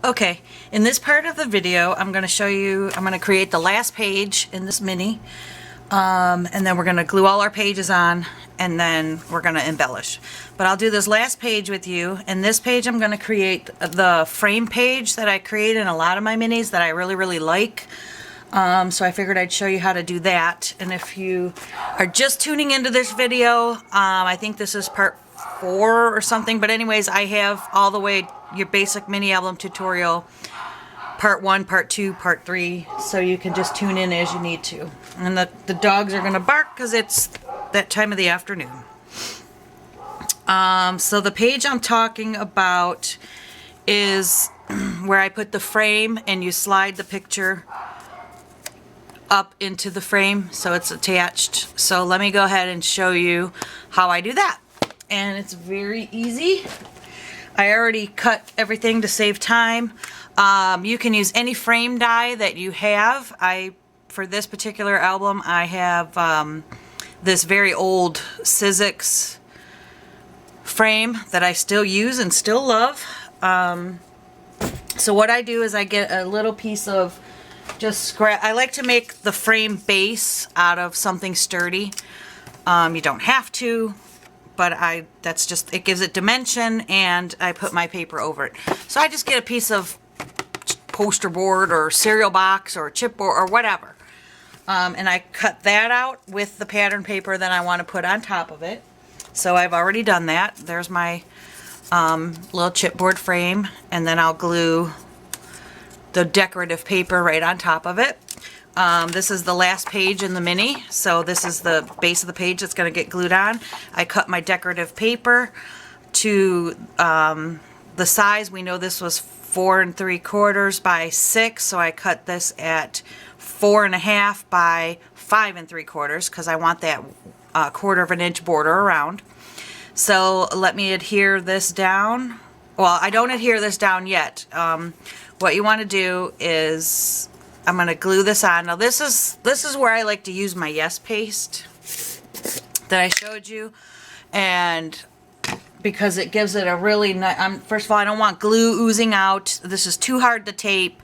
Okay, in this part of the video, I'm going to show you, I'm going to create the last page in this mini, and then we're going to glue all our pages on, and then we're going to embellish. But I'll do this last page with you, and this page I'm going to create the frame page that I create in a lot of my minis that I really like. So I figured I'd show you how to do that. And if you are just tuning into this video, I think this is part 4 or something, but anyways, I have all the way your basic mini album tutorial, part 1, part 2, part 3, so you can just tune in as you need to. And the dogs are gonna bark because it's that time of the afternoon. So the page I'm talking about is where I put the frame and you slide the picture up into the frame so it's attached. So let me go ahead and show you how I do that. And it's very easy. I already cut everything to save time. You can use any frame die that you have. For this particular album, I have this very old Sizzix frame that I still use and still love. So what I do is I get a little piece of just scrap. I like to make the frame base out of something sturdy. You don't have to, but that's just, it gives it dimension, and I put my paper over it. So I just get a piece of poster board or cereal box or chipboard or whatever. And I cut that out with the pattern paper that I want to put on top of it. So I've already done that. There's my little chipboard frame, and then I'll glue the decorative paper right on top of it. This is the last page in the mini, so this is the base of the page that's going to get glued on. I cut my decorative paper to the size. We know this was 4 3/4 by 6, so I cut this at 4 1/2 by 5 3/4 because I want that 1/4 inch border around. So let me adhere this down. Well, I don't adhere this down yet. What you want to do is I'm going to glue this on. Now this is where I like to use my Yes paste that I showed you, and because it gives it a really nice, first of all, I don't want glue oozing out. This is too hard to tape,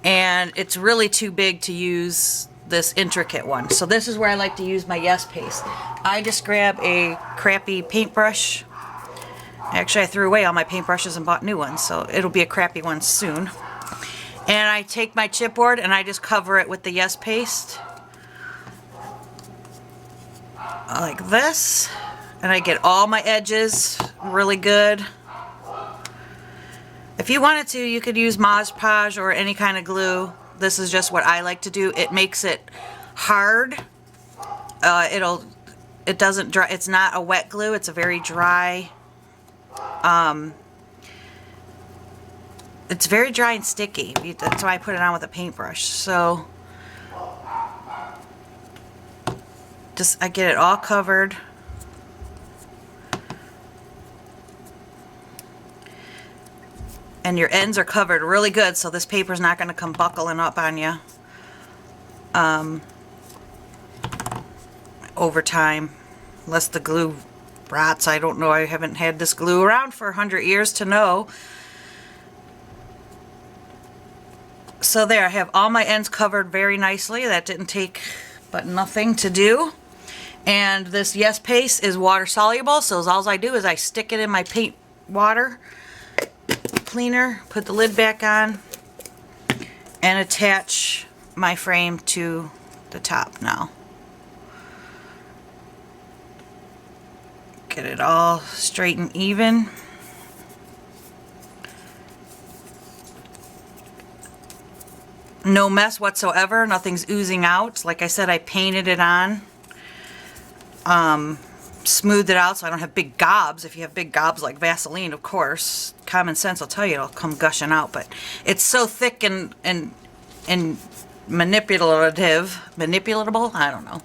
and it's really too big to use this intricate one. So this is where I like to use my Yes paste. I just grab a crappy paintbrush. Actually, I threw away all my paintbrushes and bought new ones, so it'll be a crappy one soon. And I take my chipboard and I just cover it with the Yes paste. Like this. And I get all my edges really good. If you wanted to, you could use Mod Podge or any kind of glue. This is just what I like to do. It makes it hard. It doesn't dry. It's not a wet glue. It's a very dry. It's very dry and sticky. That's why I put it on with a paintbrush. So I get it all covered. And your ends are covered really good, so this paper's not going to come buckling up on you over time, unless the glue rots. I don't know. I haven't had this glue around for 100 years to know. So there, I have all my ends covered very nicely. That didn't take but nothing to do. And this Yes paste is water soluble, so all I do is I stick it in my paint water cleaner, put the lid back on, and attach my frame to the top now. Get it all straight and even. No mess whatsoever. Nothing's oozing out. Like I said, I painted it on. Smoothed it out so I don't have big gobs. If you have big gobs like Vaseline, of course, common sense will tell you it'll come gushing out. But it's so thick and manipulatable, I don't know.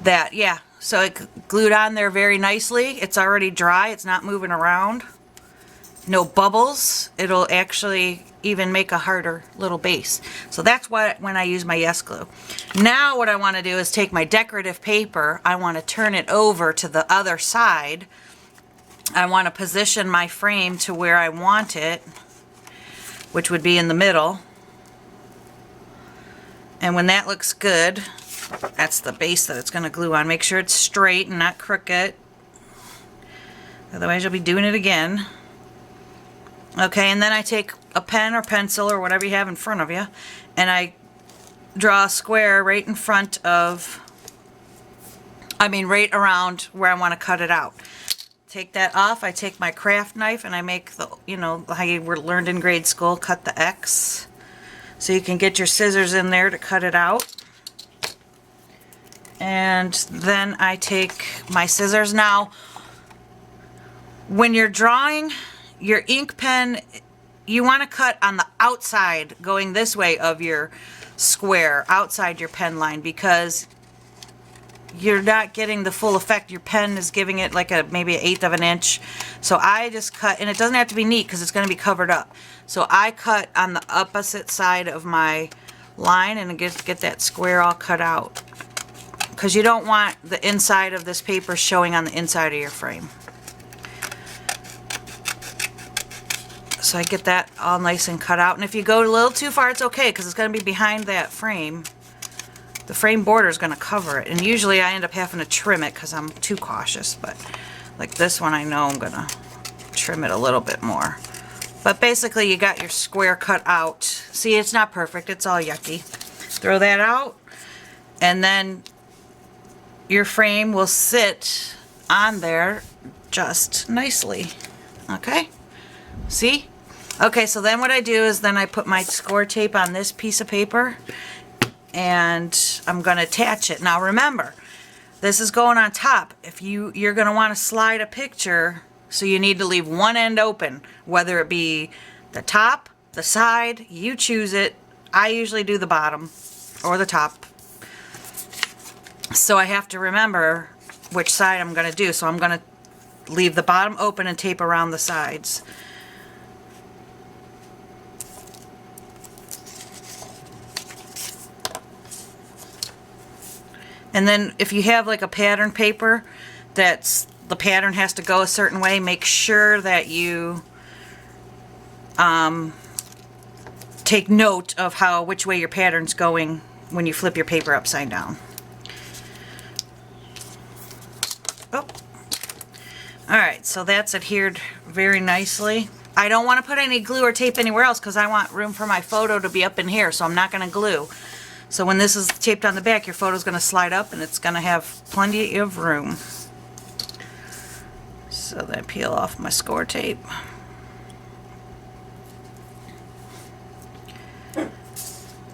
That, yeah. So it glued on there very nicely. It's already dry. It's not moving around. No bubbles. It'll actually even make a harder little base. So that's when I use my Yes glue. Now what I want to do is take my decorative paper. I want to turn it over to the other side. I want to position my frame to where I want it. which would be in the middle. And when that looks good, that's the base that it's going to glue on. Make sure it's straight and not crooked. Otherwise you'll be doing it again. Okay, and then I take a pen or pencil or whatever you have in front of you, and I draw a square right in front of, right around where I want to cut it out. Take that off. I take my craft knife and I make the, how you were learned in grade school, cut the X. So you can get your scissors in there to cut it out. And then I take my scissors. Now, when you're drawing your ink pen, you want to cut on the outside, going this way of your square, outside your pen line, because you're not getting the full effect. Your pen is giving it like maybe 1/8 of an inch. So I just cut, and it doesn't have to be neat because it's going to be covered up. So I cut on the opposite side of my line and get that square all cut out, because you don't want the inside of this paper showing on the inside of your frame. So I get that all nice and cut out. And if you go a little too far, it's okay, because it's going to be behind that frame. The frame border is going to cover it. And usually I end up having to trim it because I'm too cautious. But like this one, I know I'm going to trim it a little bit more. But basically you got your square cut out. See, it's not perfect. It's all yucky. Throw that out. And then your frame will sit on there just nicely. Okay? See? Okay, so then what I do is then I put my score tape on this piece of paper and I'm going to attach it. Now remember, this is going on top. If you're going to want to slide a picture, so you need to leave one end open, whether it be the top, the side, you choose it. I usually do the bottom or the top. So I have to remember which side I'm going to do. So I'm going to leave the bottom open and tape around the sides. And then if you have like a pattern paper that's the pattern has to go a certain way, make sure that you take note of which way your pattern's going when you flip your paper upside down. Oh. Alright, so that's adhered very nicely. I don't want to put any glue or tape anywhere else because I want room for my photo to be up in here, so I'm not going to glue. So when this is taped on the back, your photo's going to slide up and it's going to have plenty of room. So then I peel off my score tape.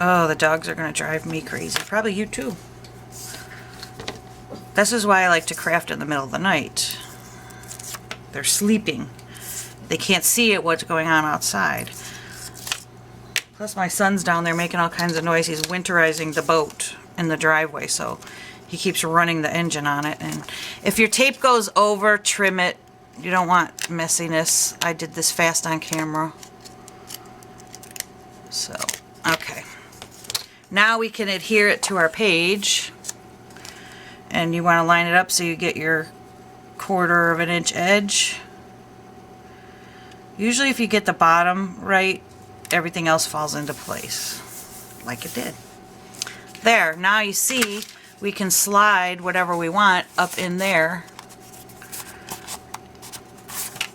Oh, the dogs are going to drive me crazy. Probably you too. This is why I like to craft in the middle of the night. They're sleeping. They can't see what's going on outside. Plus my son's down there making all kinds of noise. He's winterizing the boat in the driveway, so he keeps running the engine on it. And if your tape goes over, trim it. You don't want messiness. I did this fast on camera. So, okay. Now we can adhere it to our page. And you want to line it up so you get your 1/4 of an inch edge. Usually if you get the bottom right, everything else falls into place, like it did. There, now you see we can slide whatever we want up in there.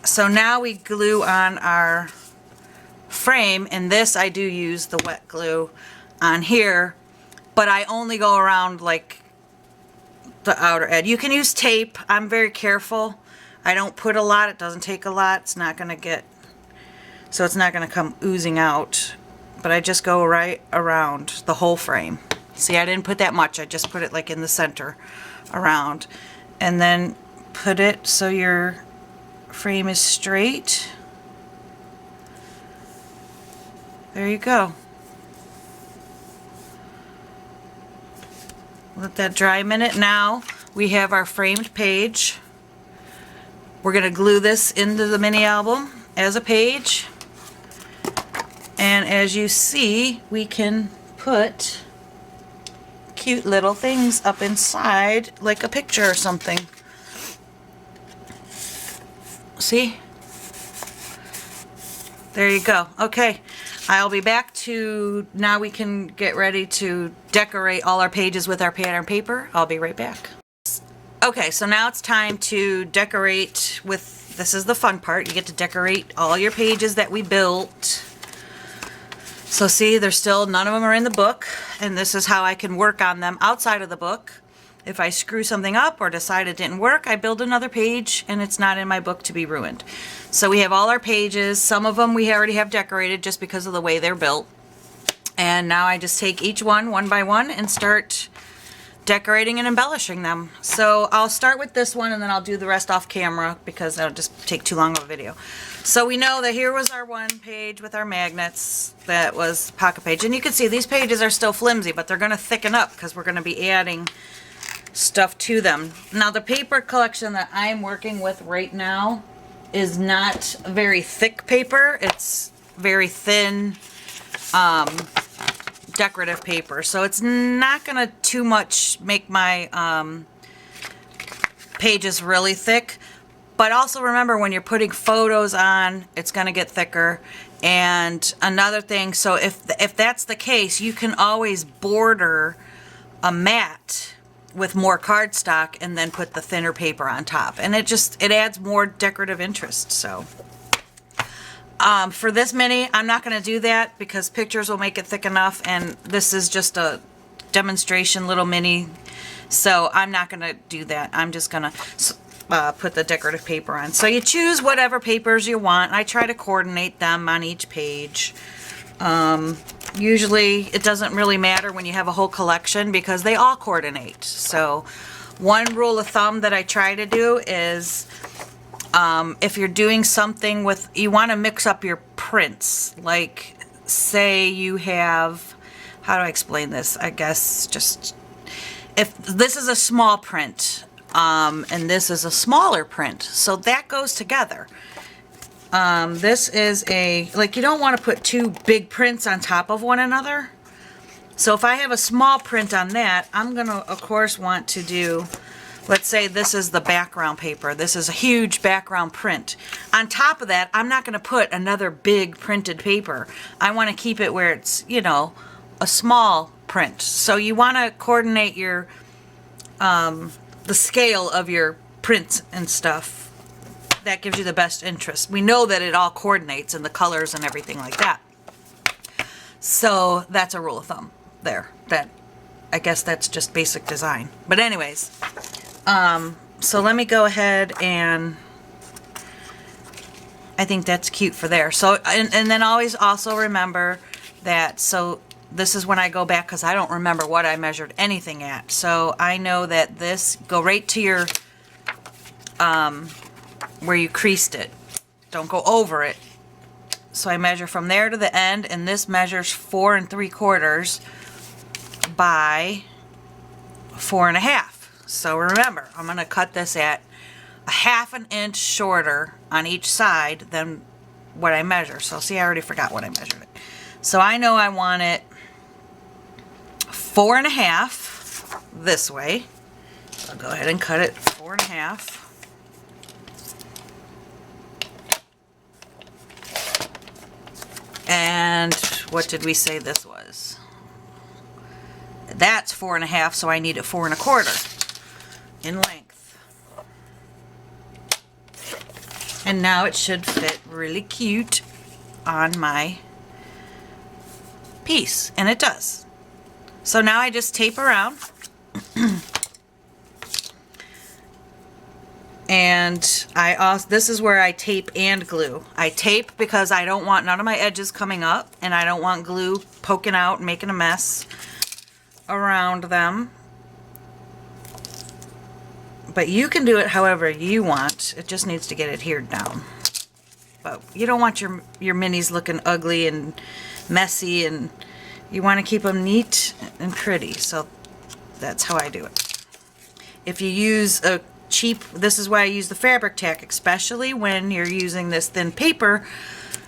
So now we glue on our frame, and this I do use the wet glue on here, but I only go around like the outer edge. You can use tape. I'm very careful. I don't put a lot. It doesn't take a lot. It's not going to get, so it's not going to come oozing out. But I just go right around the whole frame. See, I didn't put that much. I just put it like in the center around. And then put it so your frame is straight. There you go. Let that dry a minute. Now we have our framed page. We're going to glue this into the mini album as a page. And as you see, we can put cute little things up inside, like a picture or something. See? There you go. Okay, I'll be back to, now we can get ready to decorate all our pages with our pattern paper. I'll be right back. Okay, so now it's time to decorate with, this is the fun part, you get to decorate all your pages that we built. So see, there's still, none of them are in the book, and this is how I can work on them outside of the book. If I screw something up or decide it didn't work, I build another page and it's not in my book to be ruined. So we have all our pages. Some of them we already have decorated just because of the way they're built. And now I just take each one by one and start decorating and embellishing them. So I'll start with this one and then I'll do the rest off camera because that'll just take too long of a video. So we know that here was our one page with our magnets. That was pocket page. And you can see these pages are still flimsy, but they're going to thicken up because we're going to be adding stuff to them. Now the paper collection that I'm working with right now is not very thick paper. It's very thin decorative paper. So it's not gonna too much make my pages really thick. But also remember, when you're putting photos on, it's gonna get thicker. And another thing, so if that's the case, you can always border a mat with more cardstock and then put the thinner paper on top, and it adds more decorative interest. So for this mini, I'm not going to do that because pictures will make it thick enough, and this is just a demonstration little mini, so I'm not going to do that. I'm just going to put the decorative paper on. So you choose whatever papers you want. I try to coordinate them on each page. Usually it doesn't really matter when you have a whole collection because they all coordinate. So one rule of thumb that I try to do is if you're doing something with, you want to mix up your prints. Like say you have, how do I explain this? I guess just, if this is a small print and this is a smaller print, so that goes together. This is like, you don't want to put two big prints on top of one another. So if I have a small print on that, I'm going to, of course, want to do, let's say this is the background paper. This is a huge background print. On top of that, I'm not going to put another big printed paper. I want to keep it where it's, you know, a small print. So you want to coordinate your, the scale of your prints and stuff. That gives you the best interest. We know that it all coordinates and the colors and everything like that. So that's a rule of thumb there. That, I guess that's just basic design. But anyways, so let me go ahead and, I think that's cute for there. So, and then always also remember that, so this is when I go back because I don't remember what I measured anything at. So I know that this, go right to your, where you creased it. Don't go over it. So I measure from there to the end, and this measures 4 3/4 by 4 1/2. So remember, I'm going to cut this at a 1/2 inch shorter on each side than what I measure. So see, I already forgot what I measured it. So I know I want it 4 1/2 this way. I'll go ahead and cut it 4 1/2. And what did we say this was? That's 4 1/2, so I need it 4 1/4 in length. And now it should fit really cute on my piece, and it does. So now I just tape around. And I also, this is where I tape and glue. I tape because I don't want none of my edges coming up, and I don't want glue poking out and making a mess around them. But you can do it however you want. It just needs to get adhered down. But you don't want your minis looking ugly and messy, and you want to keep them neat and pretty. So that's how I do it. If you use a cheap, this is why I use the fabric tack, especially when you're using this thin paper.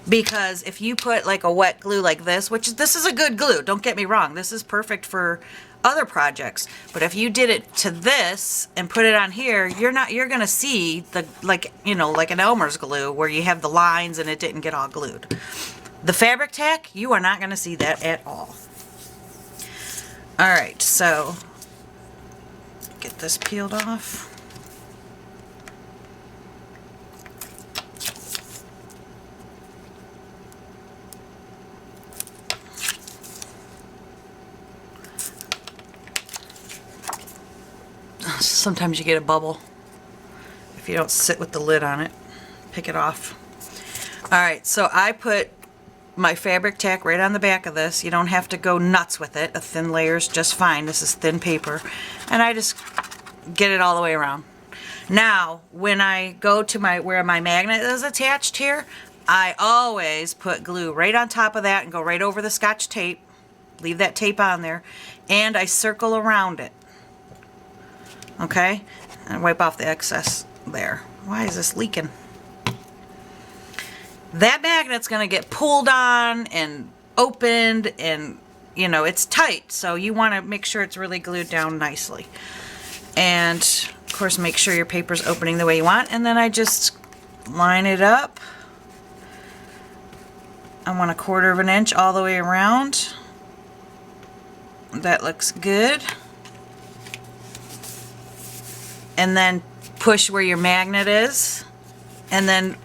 Because if you put like a wet glue like this, which this is a good glue, don't get me wrong, this is perfect for other projects. But if you did it to this and put it on here, you're gonna see the, like, you know, like an Elmer's glue where you have the lines and it didn't get all glued. The fabric tack, you are not gonna see that at all. All right, so get this peeled off. Sometimes you get a bubble if you don't sit with the lid on it. Pick it off. Alright, so I put my fabric tack right on the back of this. You don't have to go nuts with it. A thin layer is just fine. This is thin paper. And I just get it all the way around. Now, when I go to where my magnet is attached here, I always put glue right on top of that and go right over the Scotch tape. Leave that tape on there. And I circle around it. Okay, and wipe off the excess there. Why is this leaking? That magnet's going to get pulled on and opened, and you know it's tight, so you want to make sure it's really glued down nicely. And of course make sure your paper's opening the way you want, and then I just line it up. I want 1/4 of an inch all the way around. That looks good. And then push where your magnet is, and then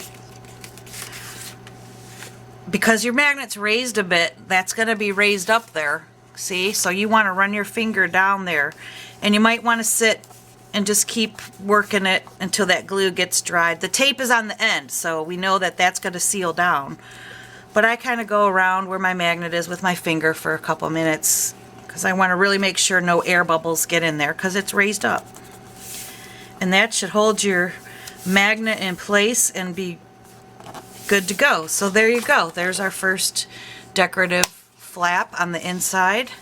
because your magnet's raised a bit, that's going to be raised up there, see? So you want to run your finger down there, and you might want to sit and just keep working it until that glue gets dried. The tape is on the end, so we know that that's going to seal down, but I kind of go around where my magnet is with my finger for a couple minutes because I want to really make sure no air bubbles get in there because it's raised up. And that should hold your magnet in place and be good to go. So there you go. There's our first decorative flap on the inside.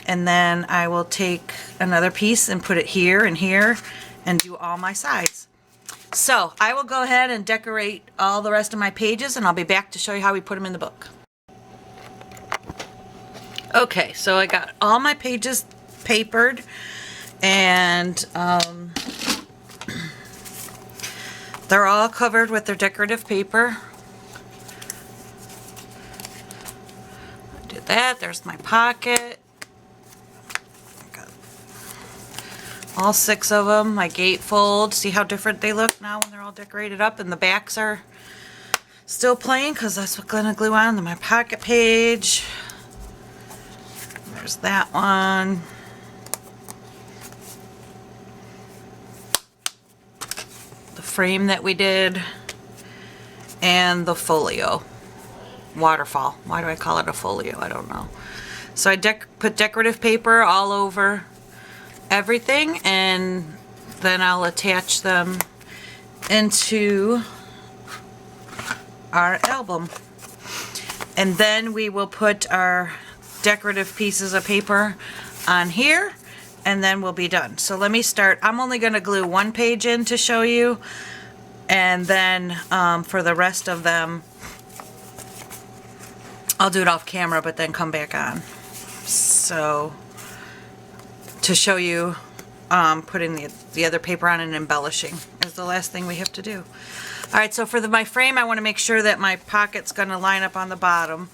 And then I will take another piece and put it here and do all my sides. So I will go ahead and decorate all the rest of my pages, and I'll be back to show you how we put them in the book. Okay, so I got all my pages papered, and they're all covered with their decorative paper. Do that. There's my pocket. Got all 6 of them. My gatefold. See how different they look now when they're all decorated up, and the backs are still plain because that's what's going to glue on to my pocket page. There's that one. Frame that we did, and the folio waterfall. Why do I call it a folio? I don't know. So I put decorative paper all over everything, and then I'll attach them into our album, and then we will put our decorative pieces of paper on here, and then we'll be done. So let me start. I'm only going to glue 1 page in to show you, and then for the rest of them I'll do it off camera but then come back on. So to show you putting the other paper on and embellishing is the last thing we have to do. Alright, so for my frame I want to make sure that my pocket's going to line up on the bottom,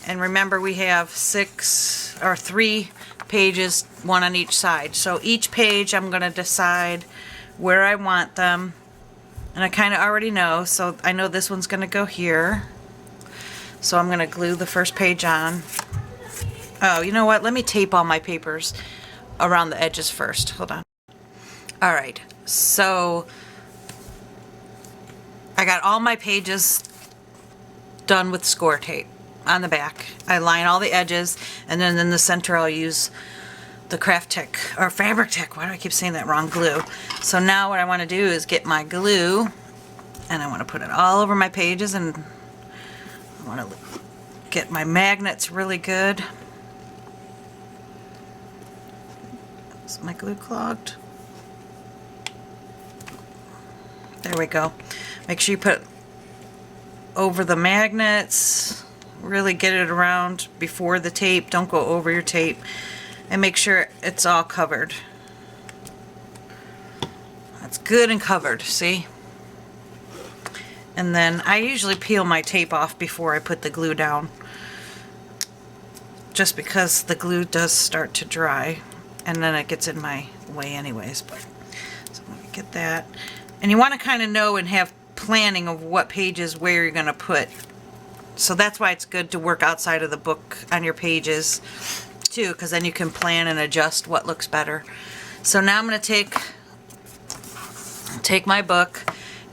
and remember we have 3 pages, 1 on each side. So each page I'm going to decide where I want them, and I kind of already know, so I know this one's going to go here. So I'm going to glue the first page on. Oh, you know what? Let me tape all my papers around the edges first. Hold on. Alright, so I got all my pages done with score tape on the back. I line all the edges, and then in the center I'll use the Craft Tech, or Fabric Tech, why do I keep saying that wrong, glue. So now what I want to do is get my glue, and I want to put it all over my pages, and I want to get my magnets really good. Is my glue clogged? There we go. Make sure you put over the magnets. Really get it around before the tape. Don't go over your tape. And make sure it's all covered. That's good and covered, see? And then I usually peel my tape off before I put the glue down, just because the glue does start to dry and then it gets in my way anyways. But so let me get that. And you want to kind of know and have planning of what pages where you're going to put. So that's why it's good to work outside of the book on your pages too, because then you can plan and adjust what looks better. So now I'm going to take my book,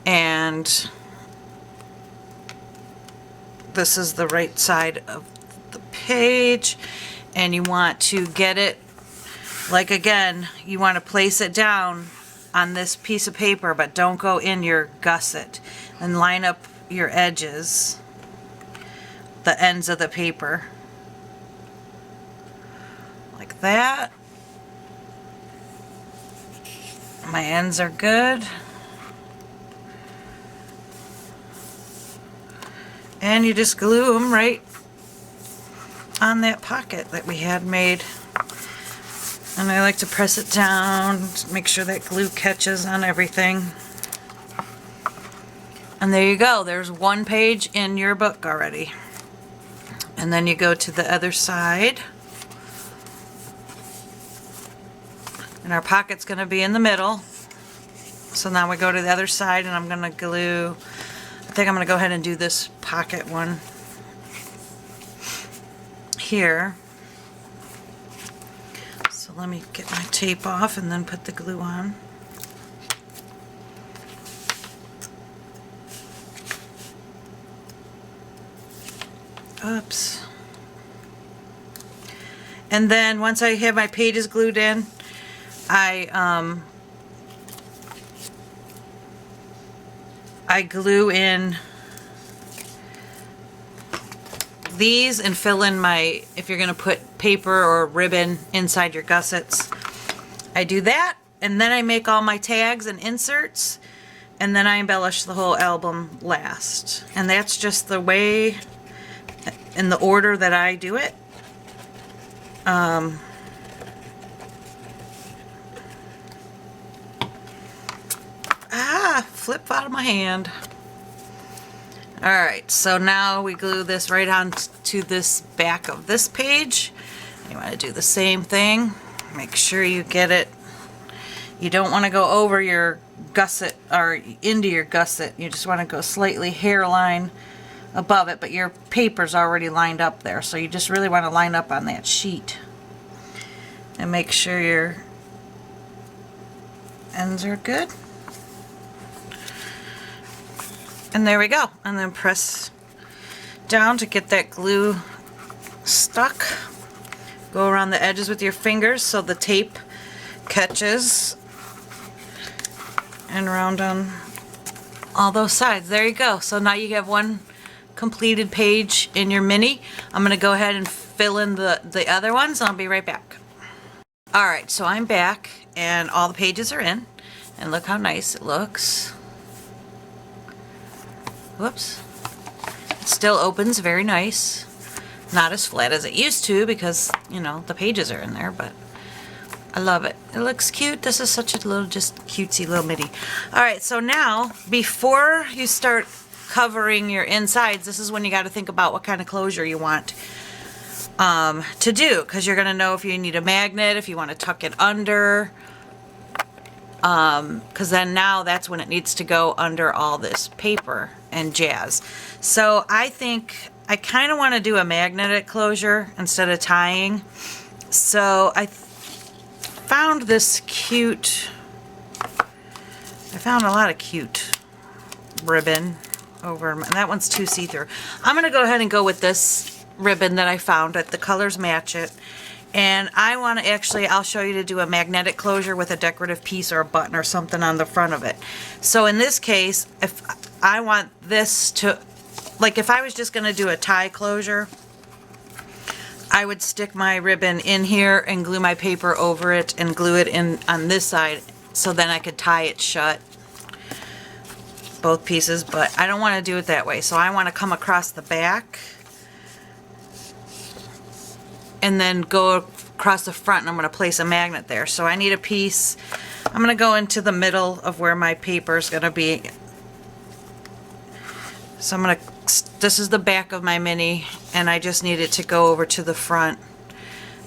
and this is the right side of the page, and you want to get it, like again, you want to place it down on this piece of paper, but don't go in your gusset, and line up your edges, the ends of the paper, like that. My ends are good. And you just glue them right on that pocket that we had made. And I like to press it down to make sure that glue catches on everything. And there you go. There's one page in your book already. And then you go to the other side. And our pocket's going to be in the middle. So now we go to the other side, and I'm going to glue. I think I'm going to go ahead and do this pocket one here. So let me get my tape off and then put the glue on. Oops. And then once I have my pages glued in, I glue in these and fill in my, if you're going to put paper or ribbon inside your gussets, I do that, and then I make all my tags and inserts, and then I embellish the whole album last. And that's just the way, in the order that I do it. Flip out of my hand. Alright, so now we glue this right on to this back of this page. You want to do the same thing. Make sure you get it. You don't want to go over your gusset or into your gusset. You just want to go slightly hairline above it, but your paper's already lined up there, so you just really want to line up on that sheet. And make sure your ends are good. And there we go. And then press down to get that glue stuck. Go around the edges with your fingers so the tape catches. And around on all those sides. There you go. So now you have one completed page in your mini. I'm going to go ahead and fill in the other ones, and I'll be right back. Alright, so I'm back, and all the pages are in. And look how nice it looks. Whoops. It still opens very nice. Not as flat as it used to because, you know, the pages are in there, but I love it. It looks cute. This is such a little, just cutesy little midi. Alright, so now, before you start covering your insides, this is when you got to think about what kind of closure you want to do, because you're going to know if you need a magnet, if you want to tuck it under, because then now that's when it needs to go under all this paper and jazz. So I think I kind of want to do a magnetic closure instead of tying. So I found this cute, I found a lot of cute ribbon over, and that one's too see-through. I'm going to go ahead and go with this ribbon that I found, that the colors match it. And I want to actually, I'll show you to do a magnetic closure with a decorative piece or a button or something on the front of it. So in this case, if I want this to, like if I was just going to do a tie closure, I would stick my ribbon in here and glue my paper over it and glue it in on this side, so then I could tie it shut. both pieces, but I don't want to do it that way. So I want to come across the back and then go across the front, and I'm going to place a magnet there. So I need a piece. I'm going to go into the middle of where my paper is going to be. So I'm going to, this is the back of my mini, and I just need it to go over to the front.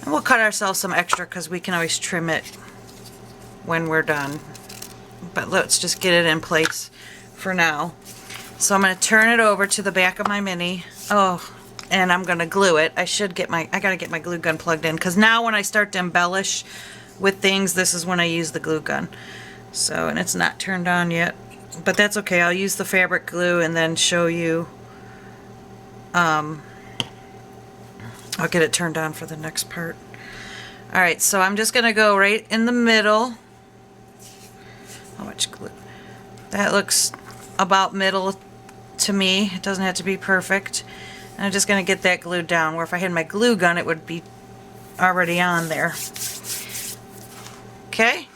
And we'll cut ourselves some extra because we can always trim it when we're done. But let's just get it in place for now. So I'm going to turn it over to the back of my mini. Oh, and I'm going to glue it. I got to get my glue gun plugged in, because now when I start to embellish with things, this is when I use the glue gun. So, and it's not turned on yet, but that's okay. I'll use the fabric glue and then show you. I'll get it turned on for the next part. Alright, so I'm just going to go right in the middle. How much glue? That looks about middle to me. It doesn't have to be perfect. And I'm just going to get that glued down, where if I had my glue gun it would be already on there. Okay,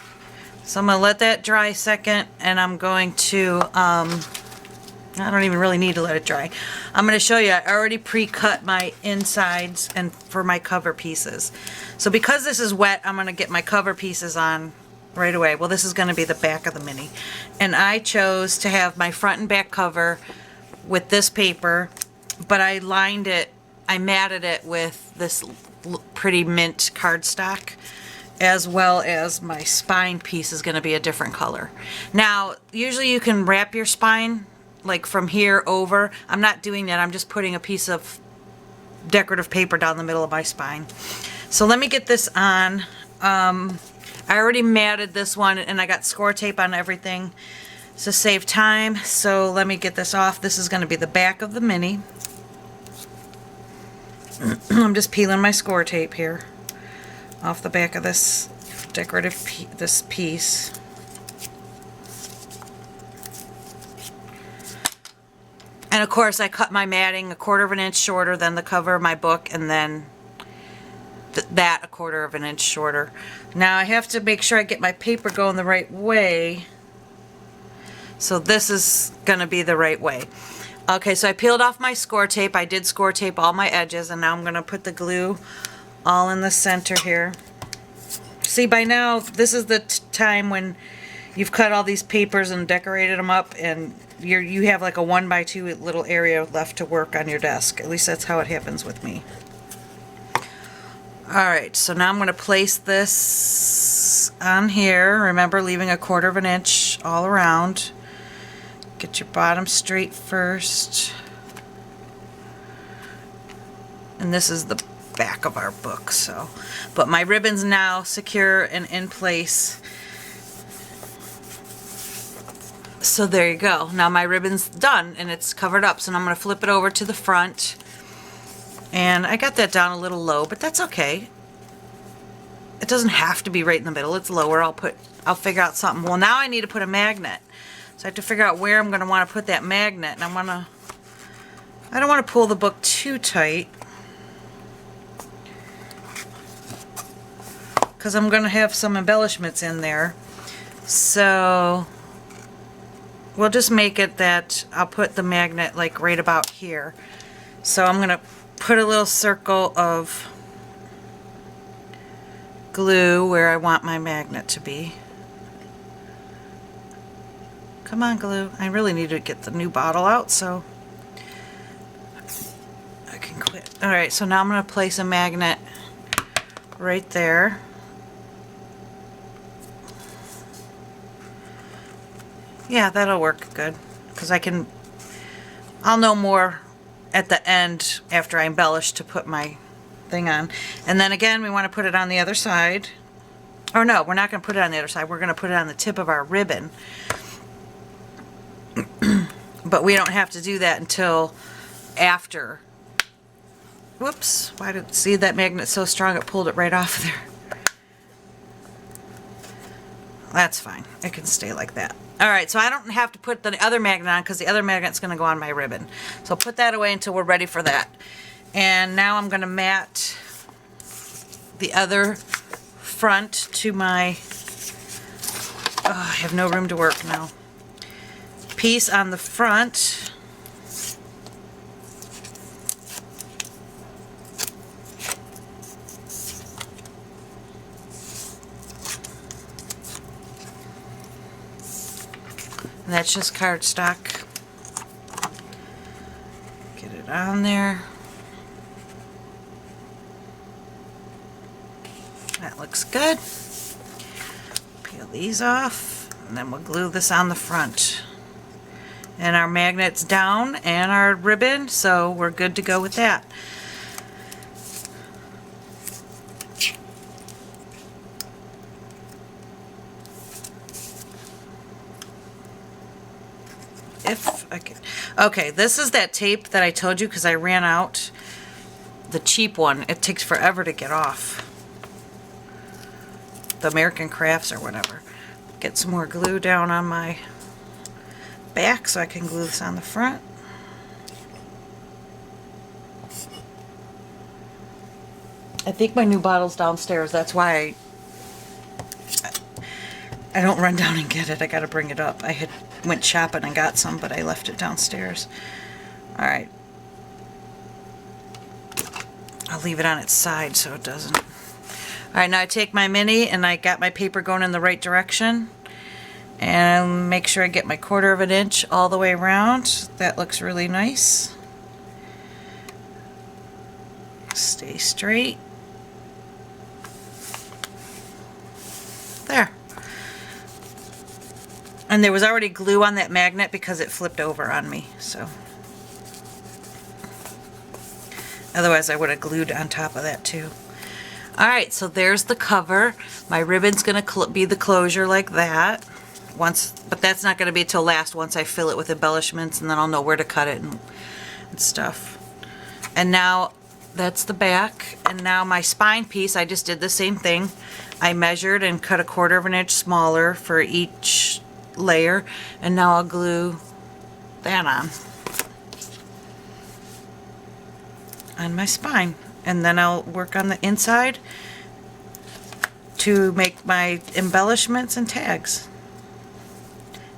so I'm going to let that dry a second, and I'm going to, I don't even really need to let it dry. I'm going to show you, I already pre-cut my insides and for my cover pieces. So because this is wet, I'm going to get my cover pieces on right away. Well, this is going to be the back of the mini. And I chose to have my front and back cover with this paper, but I lined it, I matted it with this pretty mint cardstock, as well as my spine piece is going to be a different color. Now, usually you can wrap your spine like from here over. I'm not doing that. I'm just putting a piece of decorative paper down the middle of my spine. So let me get this on. I already matted this one, and I got score tape on everything to save time. So let me get this off. This is going to be the back of the mini. I'm just peeling my score tape here off the back of this decorative this piece. And of course I cut my matting 1/4 of an inch shorter than the cover of my book, and then that 1/4 of an inch shorter. Now I have to make sure I get my paper going the right way. So this is going to be the right way. Okay, so I peeled off my score tape. I did score tape all my edges, and now I'm going to put the glue all in the center here. See, by now, this is the time when you've cut all these papers and decorated them up, and you have like a 1x2 little area left to work on your desk. At least that's how it happens with me. Alright, so now I'm going to place this on here. Remember, leaving 1/4 of an inch all around. Get your bottom straight first. And this is the back of our book, so. But my ribbon's now secure and in place. So there you go. Now my ribbon's done and it's covered up. So now I'm going to flip it over to the front. And I got that down a little low, but that's okay. It doesn't have to be right in the middle. It's lower. I'll figure out something. Well, now I need to put a magnet. So I have to figure out where I'm going to want to put that magnet. And I don't want to pull the book too tight, because I'm going to have some embellishments in there. So we'll just make it that I'll put the magnet like right about here. So I'm going to put a little circle of glue where I want my magnet to be. Come on, glue. I really need to get the new bottle out so I can quit. Alright, so now I'm going to place a magnet right there. Yeah, that'll work good, because I'll know more at the end after I embellish to put my thing on. And then again, we want to put it on the other side. Or no, we're not going to put it on the other side. We're going to put it on the tip of our ribbon. But we don't have to do that until after. Whoops, see that magnet's so strong it pulled it right off there. That's fine. It can stay like that. Alright, so I don't have to put the other magnet on because the other magnet's going to go on my ribbon. So I'll put that away until we're ready for that. And now I'm going to mat the other front to my... Oh, I have no room to work now. piece on the front. And that's just cardstock. Get it on there. That looks good. Peel these off, and then we'll glue this on the front. And our magnet's down and our ribbon, so we're good to go with that. If I could. Okay, this is that tape that I told you because I ran out. The cheap one. It takes forever to get off. The American Crafts or whatever. Get some more glue down on my back so I can glue this on the front. I think my new bottle's downstairs. That's why I don't run down and get it. I gotta bring it up. I had went shopping and got some, but I left it downstairs. Alright. I'll leave it on its side so it doesn't. Alright, now I take my mini and I got my paper going in the right direction. And make sure I get my 1/4 of an inch all the way around. That looks really nice. Stay straight. There. And there was already glue on that magnet because it flipped over on me, so. Otherwise I would have glued on top of that too. Alright, so there's the cover. My ribbon's going to be the closure like that. But that's not going to be till last once I fill it with embellishments, and then I'll know where to cut it and stuff. And now that's the back. And now my spine piece, I just did the same thing. I measured and cut 1/4 of an inch smaller for each layer, and now I'll glue that on my spine, and then I'll work on the inside to make my embellishments and tags.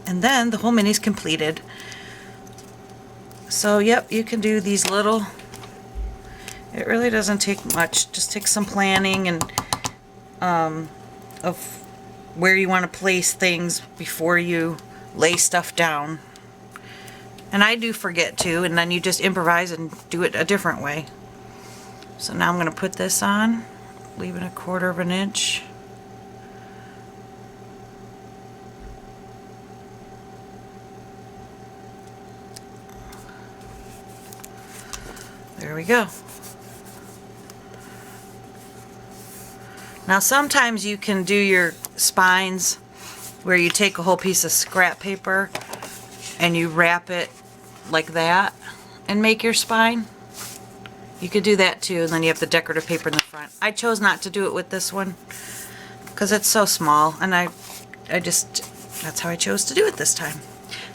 And then the whole mini's completed. So yep, you can do these little, it really doesn't take much, just take some planning and of where you want to place things before you lay stuff down. And I do forget to, and then you just improvise and do it a different way. So now I'm going to put this on, leaving 1/4 of an inch. There we go. Now sometimes you can do your spines where you take a whole piece of scrap paper and you wrap it like that and make your spine. You could do that too, and then you have the decorative paper in the front. I chose not to do it with this one because it's so small, and I just, that's how I chose to do it this time.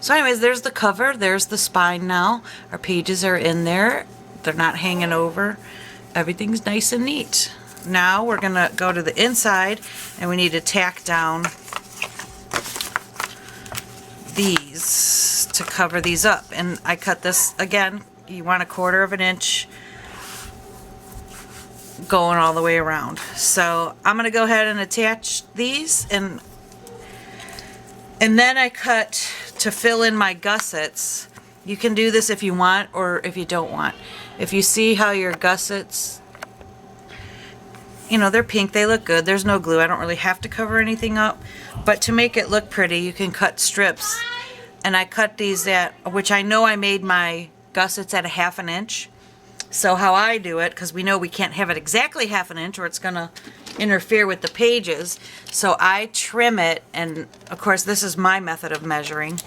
So anyways, there's the cover, there's the spine now. Our pages are in there. They're not hanging over. Everything's nice and neat. Now we're gonna go to the inside, and we need to tack down these to cover these up. And I cut this, again, you want 1/4 of an inch going all the way around. So I'm gonna go ahead and attach these, and then I cut to fill in my gussets. You can do this if you want or if you don't want. If you see how your gussets, you know, they're pink, they look good, there's no glue, I don't really have to cover anything up, but to make it look pretty you can cut strips. And I cut these at, which I know I made my gussets at 1/2 an inch. So how I do it, because we know we can't have it exactly 1/2 an inch or it's gonna interfere with the pages, so I trim it, and of course this is my method of measuring,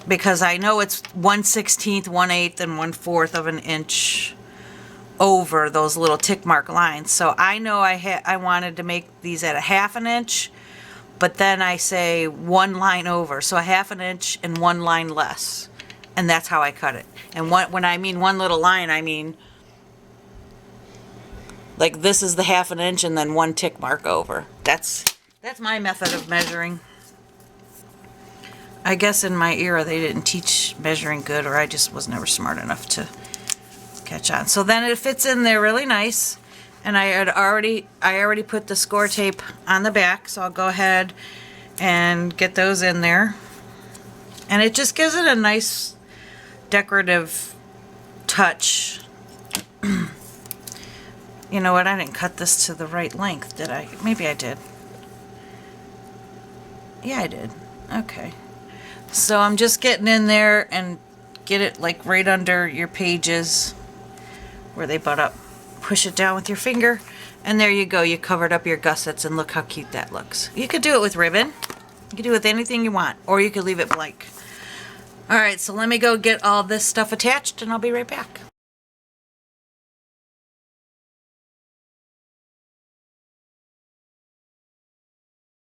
because I know it's 1/16, 1/8, and 1/4 of an inch over those little tick mark lines. So I know I wanted to make these at 1/2 an inch, but then I say 1 line over, so 1/2 an inch and 1 line less, and that's how I cut it. And when I mean 1 little line, I mean like this is the 1/2 an inch and then 1 tick mark over. That's my method of measuring. I guess in my era they didn't teach measuring good, or I just was never smart enough to catch on. So then it fits in there really nice. And I already put the score tape on the back, so I'll go ahead and get those in there. And it just gives it a nice decorative touch. You know what, I didn't cut this to the right length, did I? Maybe I did. Yeah, I did. Okay. So I'm just getting in there and get it like right under your pages where they butt up. Push it down with your finger, and there you go. You covered up your gussets, and look how cute that looks. You could do it with ribbon. You could do it with anything you want, or you could leave it blank. Alright, so let me go get all this stuff attached, and I'll be right back.